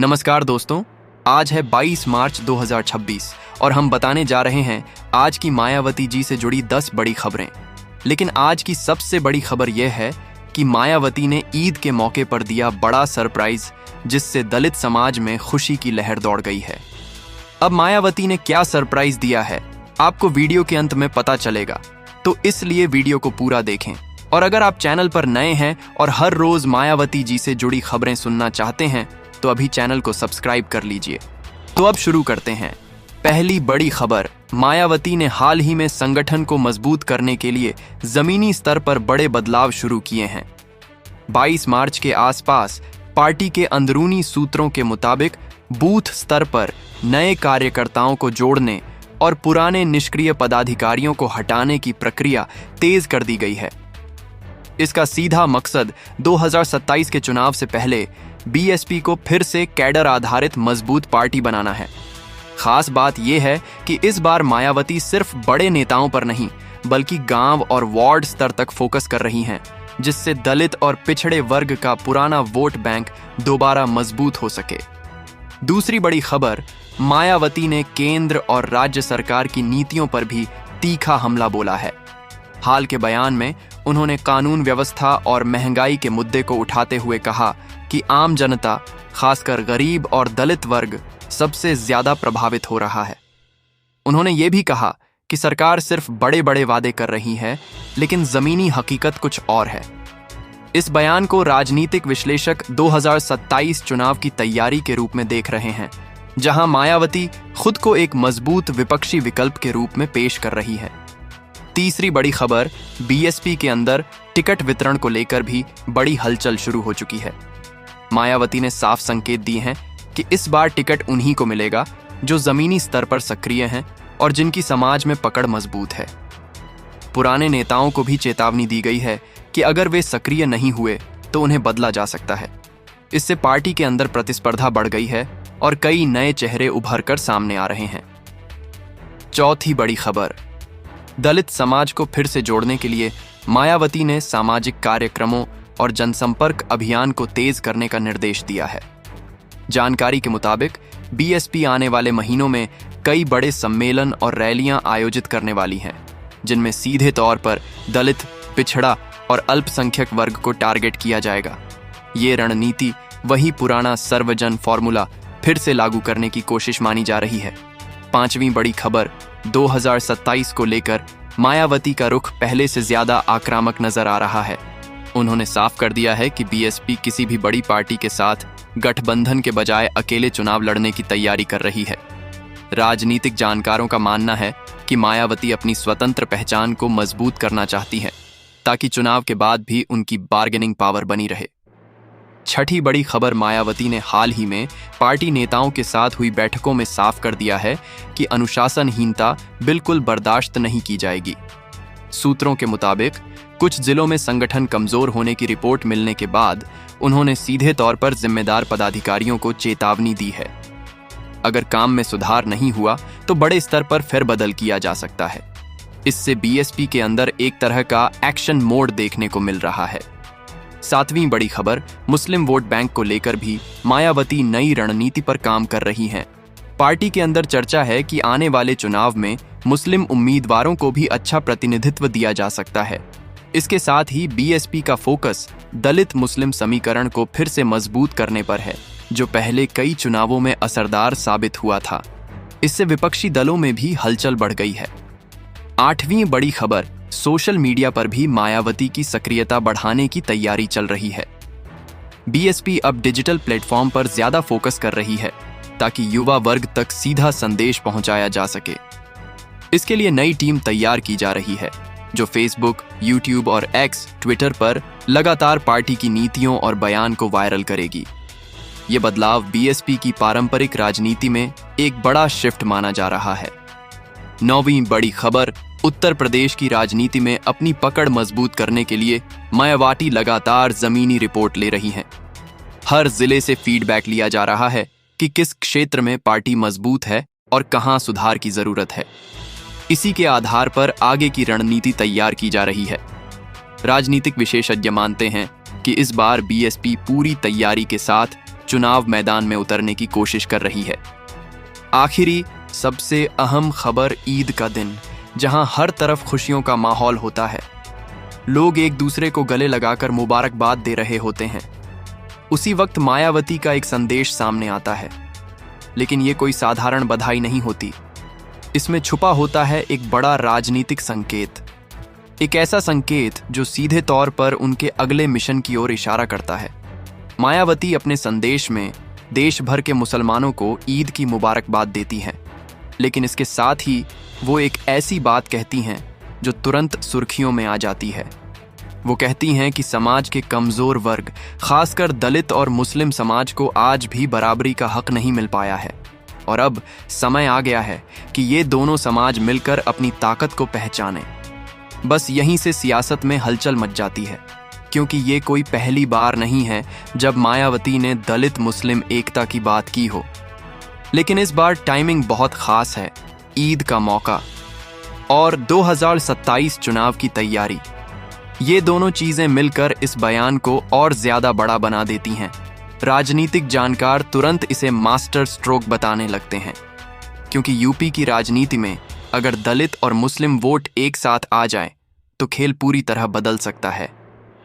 नमस्कार दोस्तों, आज है 22 मार्च 2026 और हम बताने जा रहे हैं आज की मायावती जी से जुड़ी 10 बड़ी खबरें। लेकिन आज की सबसे बड़ी खबर यह है कि मायावती ने ईद के मौके पर दिया बड़ा सरप्राइज, जिससे दलित समाज में खुशी की लहर दौड़ गई है। अब मायावती ने क्या सरप्राइज दिया है, आपको वीडियो के अंत में पता चलेगा, तो इसलिए वीडियो को पूरा देखें। और अगर आप चैनल पर नए हैं और हर रोज मायावती जी से जुड़ी खबरें सुनना चाहते हैं तो अभी चैनल को सब्सक्राइब कर लीजिए। तो अब शुरू करते हैं। पहली बड़ी खबर, मायावती ने हाल ही में संगठन को मजबूत करने के लिए जमीनी स्तर पर बड़े बदलाव शुरू किए हैं। 22 मार्च के आसपास पार्टी के अंदरूनी सूत्रों के मुताबिक बूथ स्तर पर नए कार्यकर्ताओं को जोड़ने और पुराने निष्क्रिय पदाधिकारियों को हटाने की प्रक्रिया तेज कर दी गई है। इसका सीधा मकसद 2027 के चुनाव से पहले बीएसपी को फिर से कैडर आधारित मजबूत पार्टी बनाना है। खास बात यह है कि इस बार मायावती सिर्फ बड़े नेताओं पर नहीं बल्कि गांव और वार्ड स्तर तक फोकस कर रही हैं, जिससे दलित और पिछड़े वर्ग का पुराना वोट बैंक दोबारा मजबूत हो सके। दूसरी बड़ी खबर, मायावती ने केंद्र और राज्य सरकार की नीतियों पर भी तीखा हमला बोला है। हाल के बयान में उन्होंने कानून व्यवस्था और महंगाई के मुद्दे को उठाते हुए कहा कि आम जनता, खासकर गरीब और दलित वर्ग सबसे ज्यादा प्रभावित हो रहा है। उन्होंने ये भी कहा कि सरकार सिर्फ बड़े बड़े वादे कर रही है, लेकिन जमीनी हकीकत कुछ और है। इस बयान को राजनीतिक विश्लेषक 2027 चुनाव की तैयारी के रूप में देख रहे हैं, जहां मायावती खुद को एक मजबूत विपक्षी विकल्प के रूप में पेश कर रही है। तीसरी बड़ी खबर, बीएसपी के अंदर टिकट वितरण को लेकर भी बड़ी हलचल शुरू हो चुकी है। मायावती ने साफ संकेत दिए हैं कि इस बार टिकट उन्हीं को मिलेगा जो जमीनी स्तर पर सक्रिय हैं और जिनकी समाज में पकड़ मजबूत है। पुराने नेताओं को भी चेतावनी दी गई है कि अगर वे सक्रिय नहीं हुए तो उन्हें बदला जा सकता है। इससे पार्टी के अंदर प्रतिस्पर्धा बढ़ गई है और कई नए चेहरे उभर कर सामने आ रहे हैं। चौथी बड़ी खबर, दलित समाज को फिर से जोड़ने के लिए मायावती ने सामाजिक कार्यक्रमों और जनसंपर्क अभियान को तेज करने का निर्देश दिया है। जानकारी के मुताबिक बीएसपी आने वाले महीनों में कई बड़े सम्मेलन और रैलियां आयोजित करने वाली हैं, जिनमें सीधे तौर पर दलित, पिछड़ा और अल्पसंख्यक वर्ग को टारगेट किया जाएगा। ये रणनीति वही पुराना सर्वजन फॉर्मूला फिर से लागू करने की कोशिश मानी जा रही है। पांचवीं बड़ी खबर, 2027 को लेकर मायावती का रुख पहले से ज्यादा आक्रामक नजर आ रहा है। उन्होंने साफ कर दिया है कि बीएसपी किसी भी बड़ी पार्टी के साथ गठबंधन के बजाय अकेले चुनाव लड़ने की तैयारी कर रही है। राजनीतिक जानकारों का मानना है कि मायावती अपनी स्वतंत्र पहचान को मजबूत करना चाहती है, ताकि चुनाव के बाद भी उनकी बार्गेनिंग पावर बनी रहे। छठी बड़ी खबर, मायावती ने हाल ही में पार्टी नेताओं के साथ हुई बैठकों में साफ कर दिया है कि अनुशासनहीनता बिल्कुल बर्दाश्त नहीं की जाएगी। सूत्रों के मुताबिक कुछ जिलों में संगठन कमजोर होने की रिपोर्ट मिलने के बाद उन्होंने सीधे तौर पर जिम्मेदार पदाधिकारियों को चेतावनी दी है। अगर काम में सुधार नहीं हुआ तो बड़े स्तर पर फेरबदल किया जा सकता है। इससे बीएसपी के अंदर एक तरह का एक्शन मोड देखने को मिल रहा है। सातवीं बड़ी खबर, मुस्लिम वोट बैंक को लेकर भी मायावती नई रणनीति पर काम कर रही हैं। पार्टी के अंदर चर्चा है कि आने वाले चुनाव में मुस्लिम उम्मीदवारों को भी अच्छा प्रतिनिधित्व दिया जा सकता है। इसके साथ ही बीएसपी का फोकस दलित मुस्लिम समीकरण को फिर से मजबूत करने पर है, जो पहले कई चुनावों में असरदार साबित हुआ था। इससे विपक्षी दलों में भी हलचल बढ़ गई है। आठवीं बड़ी खबर, सोशल मीडिया पर भी मायावती की सक्रियता बढ़ाने की तैयारी चल रही है। बीएसपी अब डिजिटल प्लेटफॉर्म पर ज्यादा फोकस कर रही है, ताकि युवा वर्ग तक सीधा संदेश पहुंचाया जा सके। इसके लिए नई टीम तैयार की जा रही है, जो फेसबुक, यूट्यूब और एक्स, ट्विटर पर लगातार पार्टी की नीतियों और बयान को वायरल करेगी। ये बदलाव बीएसपी की पारंपरिक राजनीति में एक बड़ा शिफ्ट माना जा रहा है। नौवीं बड़ी खबर, उत्तर प्रदेश की राजनीति में अपनी पकड़ मजबूत करने के लिए मायावती लगातार जमीनी रिपोर्ट ले रही हैं। हर जिले से फीडबैक लिया जा रहा है कि किस क्षेत्र में पार्टी मजबूत है और कहां सुधार की जरूरत है। इसी के आधार पर आगे की रणनीति तैयार की जा रही है। राजनीतिक विशेषज्ञ मानते हैं कि इस बार बीएसपी पूरी तैयारी के साथ चुनाव मैदान में उतरने की कोशिश कर रही है। आखिरी सबसे अहम खबर ईद का दिन, जहां हर तरफ खुशियों का माहौल होता है। लोग एक दूसरे को गले लगाकर मुबारकबाद दे रहे होते हैं। उसी वक्त मायावती का एक संदेश सामने आता है, लेकिन ये कोई साधारण बधाई नहीं होती। इसमें छुपा होता है एक बड़ा राजनीतिक संकेत, एक ऐसा संकेत जो सीधे तौर पर उनके अगले मिशन की ओर इशारा करता है। मायावती अपने संदेश में देश भर के मुसलमानों को ईद की मुबारकबाद देती हैं, लेकिन इसके साथ ही वो एक ऐसी बात कहती हैं जो तुरंत सुर्खियों में आ जाती है। वो कहती हैं कि समाज के कमज़ोर वर्ग, खासकर दलित और मुस्लिम समाज को आज भी बराबरी का हक नहीं मिल पाया है, और अब समय आ गया है कि ये दोनों समाज मिलकर अपनी ताकत को पहचानें। बस यहीं से सियासत में हलचल मच जाती है, क्योंकि ये कोई पहली बार नहीं है जब मायावती ने दलित मुस्लिम एकता की बात की हो। लेकिन इस बार टाइमिंग बहुत खास है। ईद का मौका और 2027 चुनाव की तैयारी, ये दोनों चीजें मिलकर इस बयान को और ज्यादा बड़ा बना देती हैं। राजनीतिक जानकार तुरंत इसे मास्टर स्ट्रोक बताने लगते हैं, क्योंकि यूपी की राजनीति में अगर दलित और मुस्लिम वोट एक साथ आ जाए तो खेल पूरी तरह बदल सकता है,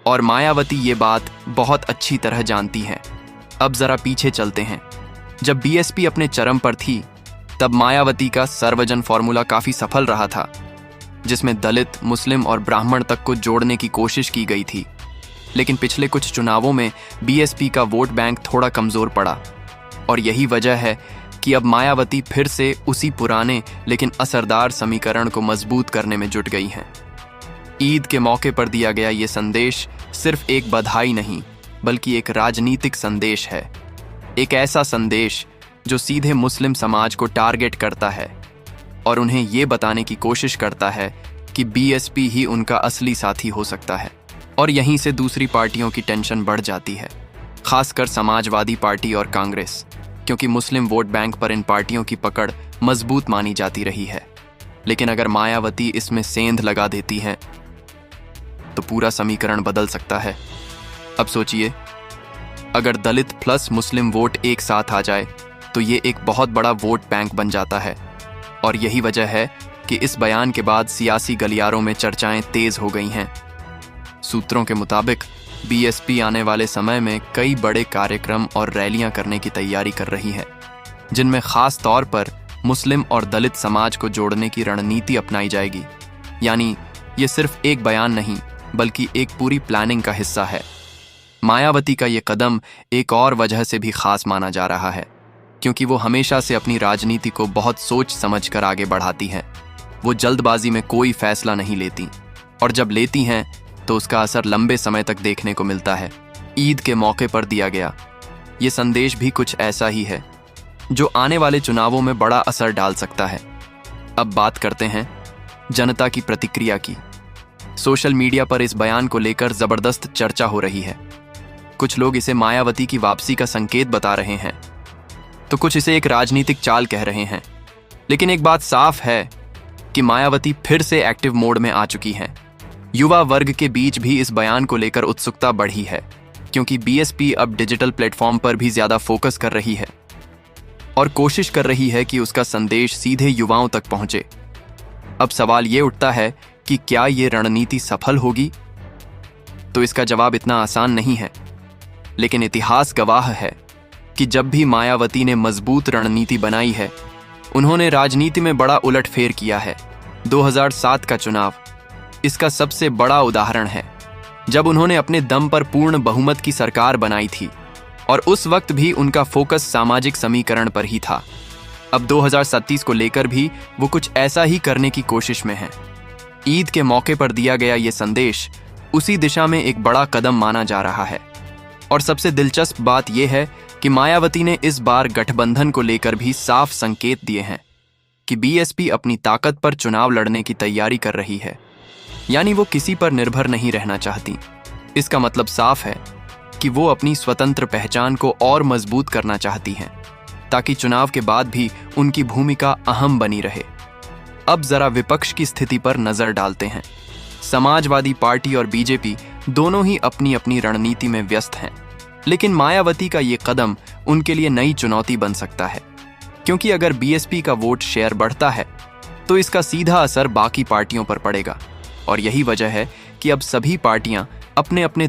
और मायावती ये बात बहुत अच्छी तरह जानती है। अब जरा पीछे चलते हैं। जब बीएसपी अपने चरम पर थी, तब मायावती का सर्वजन फॉर्मूला काफी सफल रहा था, जिसमें दलित, मुस्लिम और ब्राह्मण तक को जोड़ने की कोशिश की गई थी। लेकिन पिछले कुछ चुनावों में बीएसपी का वोट बैंक थोड़ा कमजोर पड़ा, और यही वजह है कि अब मायावती फिर से उसी पुराने लेकिन असरदार समीकरण को मजबूत करने में जुट गई हैं। ईद के मौके पर दिया गया ये संदेश सिर्फ एक बधाई नहीं, बल्कि एक राजनीतिक संदेश है। एक ऐसा संदेश जो सीधे मुस्लिम समाज को टारगेट करता है और उन्हें ये बताने की कोशिश करता है कि बीएसपी ही उनका असली साथी हो सकता है। और यहीं से दूसरी पार्टियों की टेंशन बढ़ जाती है, खासकर समाजवादी पार्टी और कांग्रेस, क्योंकि मुस्लिम वोट बैंक पर इन पार्टियों की पकड़ मजबूत मानी जाती रही है। लेकिन अगर मायावती इसमें सेंध लगा देती है तो पूरा समीकरण बदल सकता है। अब सोचिए, अगर दलित प्लस मुस्लिम वोट एक साथ आ जाए तो ये एक बहुत बड़ा वोट बैंक बन जाता है, और यही वजह है कि इस बयान के बाद सियासी गलियारों में चर्चाएं तेज हो गई हैं। सूत्रों के मुताबिक बीएसपी आने वाले समय में कई बड़े कार्यक्रम और रैलियां करने की तैयारी कर रही है, जिनमें खास तौर पर मुस्लिम और दलित समाज को जोड़ने की रणनीति अपनाई जाएगी। यानी ये सिर्फ एक बयान नहीं, बल्कि एक पूरी प्लानिंग का हिस्सा है। मायावती का ये कदम एक और वजह से भी खास माना जा रहा है, क्योंकि वो हमेशा से अपनी राजनीति को बहुत सोच समझ कर आगे बढ़ाती हैं। वो जल्दबाजी में कोई फैसला नहीं लेती, और जब लेती हैं तो उसका असर लंबे समय तक देखने को मिलता है। ईद के मौके पर दिया गया ये संदेश भी कुछ ऐसा ही है, जो आने वाले चुनावों में बड़ा असर डाल सकता है। अब बात करते हैं जनता की प्रतिक्रिया की। सोशल मीडिया पर इस बयान को लेकर जबरदस्त चर्चा हो रही है। कुछ लोग इसे मायावती की वापसी का संकेत बता रहे हैं, तो कुछ इसे एक राजनीतिक चाल कह रहे हैं। लेकिन एक बात साफ है कि मायावती फिर से एक्टिव मोड में आ चुकी हैं। युवा वर्ग के बीच भी इस बयान को लेकर उत्सुकता बढ़ी है, क्योंकि बीएसपी अब डिजिटल प्लेटफॉर्म पर भी ज्यादा फोकस कर रही है और कोशिश कर रही है कि उसका संदेश सीधे युवाओं तक पहुंचे। अब सवाल ये उठता है कि क्या ये रणनीति सफल होगी? तो इसका जवाब इतना आसान नहीं है, लेकिन इतिहास गवाह है कि जब भी मायावती ने मजबूत रणनीति बनाई है, उन्होंने राजनीति में बड़ा उलटफेर किया है। 2007 का चुनाव इसका सबसे बड़ा उदाहरण है, जब उन्होंने अपने दम पर पूर्ण बहुमत की सरकार बनाई थी, और उस वक्त भी उनका फोकस सामाजिक समीकरण पर ही था। अब 2037 को लेकर भी वो कुछ ऐसा ही करने की कोशिश में है। ईद के मौके पर दिया गया ये संदेश उसी दिशा में एक बड़ा कदम माना जा रहा है। और सबसे दिलचस्प बात यह है कि मायावती ने इस बार गठबंधन को लेकर भी साफ संकेत दिए हैं कि बीएसपी अपनी ताकत पर चुनाव लड़ने की तैयारी कर रही है, यानी वो किसी पर निर्भर नहीं रहना चाहती। इसका मतलब साफ है कि वो अपनी स्वतंत्र पहचान को और मजबूत करना चाहती हैं, ताकि चुनाव के बाद भी उनकी भूमिका अहम बनी रहे। अब जरा विपक्ष की स्थिति पर नजर डालते हैं। समाजवादी पार्टी और बीजेपी दोनों ही अपनी अपनी रणनीति में व्यस्त हैं। लेकिन मायावती का ये कदम उनके लिए नई चुनौती बन सकता है, क्योंकि अगर बीएसपी का वोट शेयर बढ़ता है तो इसका सीधा असर बाकी पार्टियों पर पड़ेगा। और यही वजह है कि अब सभी पार्टियां अपने अपने